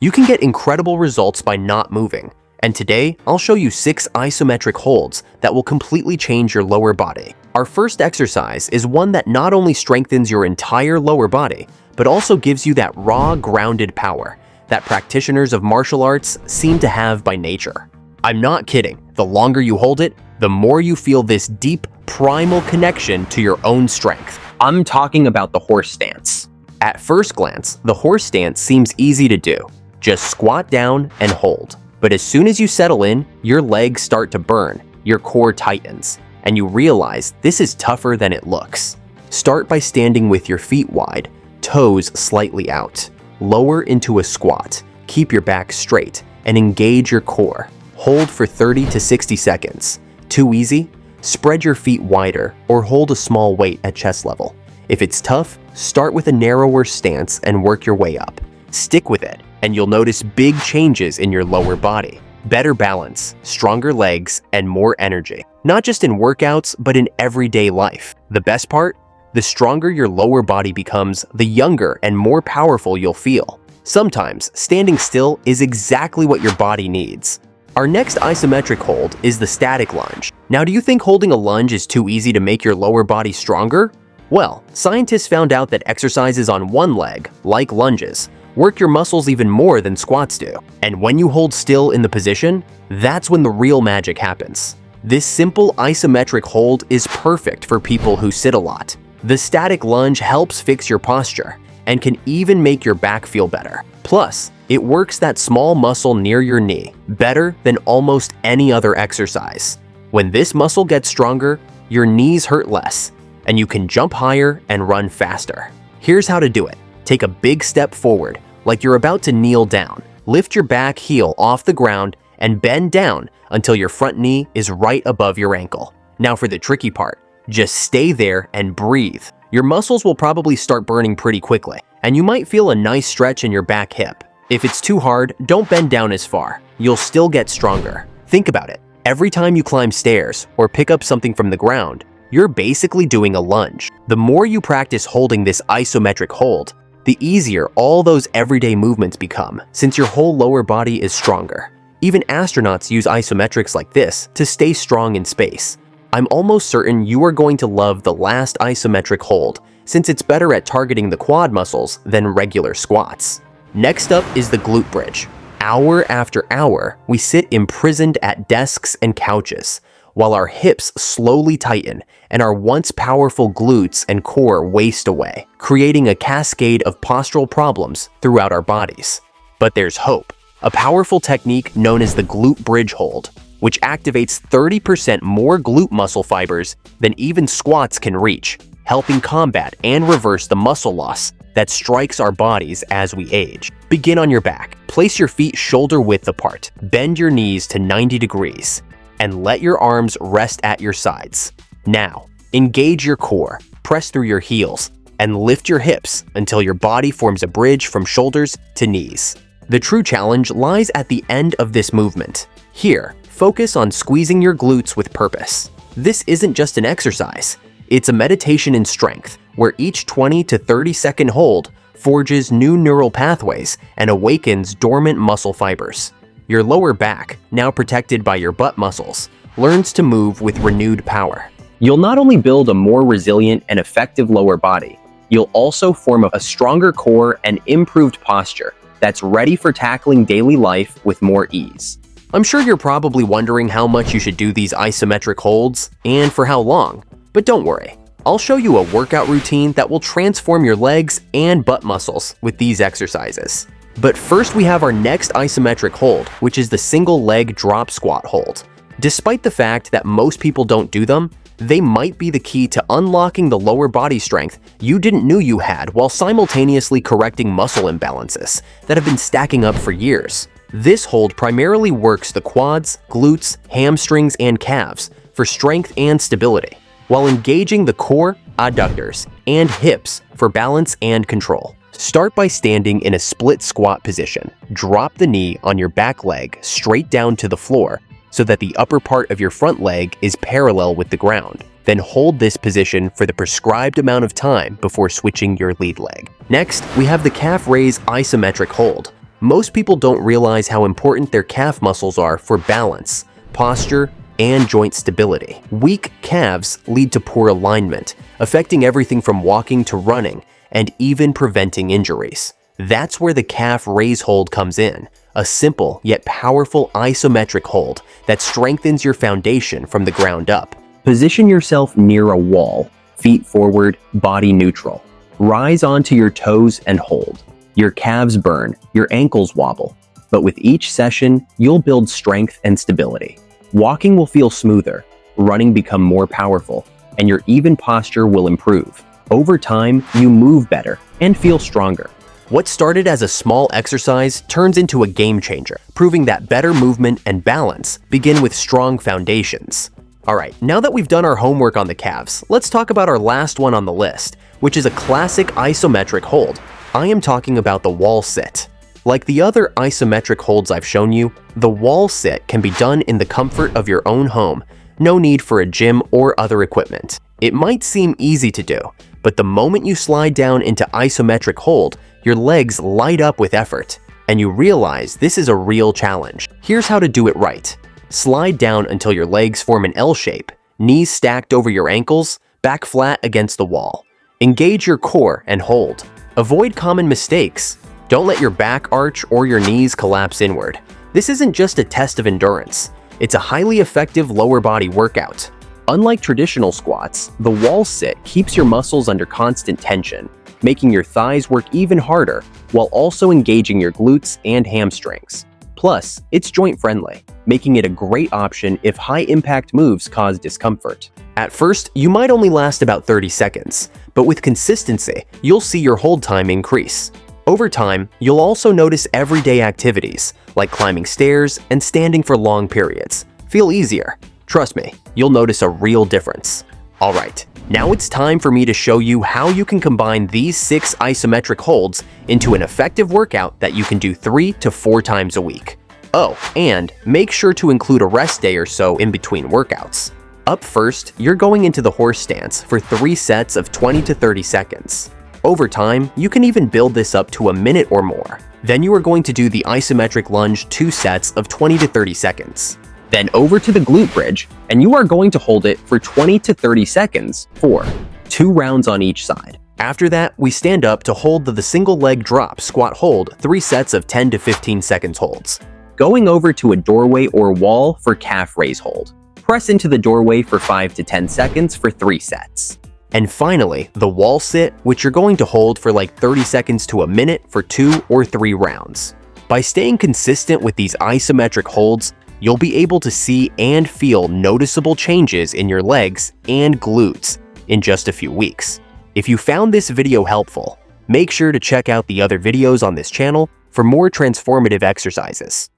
You can get incredible results by not moving. And today, I'll show you 6 isometric holds that will completely change your lower body. Our first exercise is one that not only strengthens your entire lower body, but also gives you that raw, grounded power that practitioners of martial arts seem to have by nature. I'm not kidding. The longer you hold it, the more you feel this deep, primal connection to your own strength. I'm talking about the horse stance. At first glance, the horse stance seems easy to do. Just squat down and hold. But as soon as you settle in, your legs start to burn, your core tightens, and you realize this is tougher than it looks. Start by standing with your feet wide, toes slightly out. Lower into a squat, keep your back straight, and engage your core. Hold for 30 to 60 seconds. Too easy? Spread your feet wider or hold a small weight at chest level. If it's tough, start with a narrower stance and work your way up. Stick with it, and you'll notice big changes in your lower body. Better balance, stronger legs, and more energy. Not just in workouts, but in everyday life. The best part? The stronger your lower body becomes, the younger and more powerful you'll feel. Sometimes, standing still is exactly what your body needs. Our next isometric hold is the static lunge. Now, do you think holding a lunge is too easy to make your lower body stronger? Well, scientists found out that exercises on one leg, like lunges, work your muscles even more than squats do. And when you hold still in the position, that's when the real magic happens. This simple isometric hold is perfect for people who sit a lot. The static lunge helps fix your posture and can even make your back feel better. Plus, it works that small muscle near your knee better than almost any other exercise. When this muscle gets stronger, your knees hurt less, and you can jump higher and run faster. Here's how to do it. Take a big step forward, like you're about to kneel down. Lift your back heel off the ground and bend down until your front knee is right above your ankle. Now for the tricky part. Just stay there and breathe. Your muscles will probably start burning pretty quickly, and you might feel a nice stretch in your back hip. If it's too hard, don't bend down as far. You'll still get stronger. Think about it. Every time you climb stairs or pick up something from the ground, you're basically doing a lunge. The more you practice holding this isometric hold, the easier all those everyday movements become, since your whole lower body is stronger. Even astronauts use isometrics like this to stay strong in space. I'm almost certain you are going to love the last isometric hold, since it's better at targeting the quad muscles than regular squats. Next up is the glute bridge. Hour after hour, we sit imprisoned at desks and couches, while our hips slowly tighten and our once powerful glutes and core waste away, creating a cascade of postural problems throughout our bodies. But there's hope. A powerful technique known as the glute bridge hold, which activates 30% more glute muscle fibers than even squats can reach, helping combat and reverse the muscle loss that strikes our bodies as we age. Begin on your back. Place your feet shoulder width apart. Bend your knees to 90 degrees. And let your arms rest at your sides. Now, engage your core, press through your heels, and lift your hips until your body forms a bridge from shoulders to knees. The true challenge lies at the end of this movement. Here, focus on squeezing your glutes with purpose. This isn't just an exercise. It's a meditation in strength, where each 20 to 30 second hold forges new neural pathways and awakens dormant muscle fibers. Your lower back, now protected by your butt muscles, learns to move with renewed power. You'll not only build a more resilient and effective lower body, you'll also form a stronger core and improved posture that's ready for tackling daily life with more ease. I'm sure you're probably wondering how much you should do these isometric holds and for how long, but don't worry. I'll show you a workout routine that will transform your legs and butt muscles with these exercises. But first we have our next isometric hold, which is the single leg drop squat hold. Despite the fact that most people don't do them, they might be the key to unlocking the lower body strength you didn't know you had while simultaneously correcting muscle imbalances that have been stacking up for years. This hold primarily works the quads, glutes, hamstrings, and calves for strength and stability, while engaging the core, adductors, and hips for balance and control. Start by standing in a split squat position. Drop the knee on your back leg straight down to the floor so that the upper part of your front leg is parallel with the ground. Then hold this position for the prescribed amount of time before switching your lead leg. Next, we have the calf raise isometric hold, Most people don't realize how important their calf muscles are for balance, posture, and joint stability. Weak calves lead to poor alignment, affecting everything from walking to running, and even preventing injuries. That's where the calf raise hold comes in, a simple yet powerful isometric hold that strengthens your foundation from the ground up. Position yourself near a wall, feet forward, body neutral. Rise onto your toes and hold. Your calves burn, your ankles wobble, but with each session, you'll build strength and stability. Walking will feel smoother, running become more powerful, and your even posture will improve. Over time, you move better and feel stronger. What started as a small exercise turns into a game changer, proving that better movement and balance begin with strong foundations. Alright, now that we've done our homework on the calves, let's talk about our last one on the list, which is a classic isometric hold. I am talking about the wall sit. Like the other isometric holds I've shown you, the wall sit can be done in the comfort of your own home. No need for a gym or other equipment. It might seem easy to do, but the moment you slide down into isometric hold, your legs light up with effort, and you realize this is a real challenge. Here's how to do it right. Slide down until your legs form an L shape, knees stacked over your ankles, back flat against the wall. Engage your core and hold. Avoid common mistakes. Don't let your back arch or your knees collapse inward. This isn't just a test of endurance. It's a highly effective lower body workout. Unlike traditional squats, the wall sit keeps your muscles under constant tension, making your thighs work even harder while also engaging your glutes and hamstrings. Plus, it's joint-friendly, making it a great option if high-impact moves cause discomfort. At first, you might only last about 30 seconds, but with consistency, you'll see your hold time increase. Over time, you'll also notice everyday activities, like climbing stairs and standing for long periods, feel easier. Trust me, you'll notice a real difference. Alright, now it's time for me to show you how you can combine these 6 isometric holds into an effective workout that you can do 3 to 4 times a week. Oh, and make sure to include a rest day or so in between workouts. Up first, you're going into the horse stance for 3 sets of 20 to 30 seconds. Over time, you can even build this up to a minute or more. Then you are going to do the isometric lunge 2 sets of 20 to 30 seconds. Then over to the glute bridge, and you are going to hold it for 20 to 30 seconds for 2 rounds on each side. After that, we stand up to hold the single leg drop squat hold 3 sets of 10 to 15 seconds holds. Going over to a doorway or wall for calf raise hold. Press into the doorway for 5 to 10 seconds for 3 sets. And finally, the wall sit, which you're going to hold for like 30 seconds to a minute for 2 or 3 rounds. By staying consistent with these isometric holds, you'll be able to see and feel noticeable changes in your legs and glutes in just a few weeks. If you found this video helpful, make sure to check out the other videos on this channel for more transformative exercises.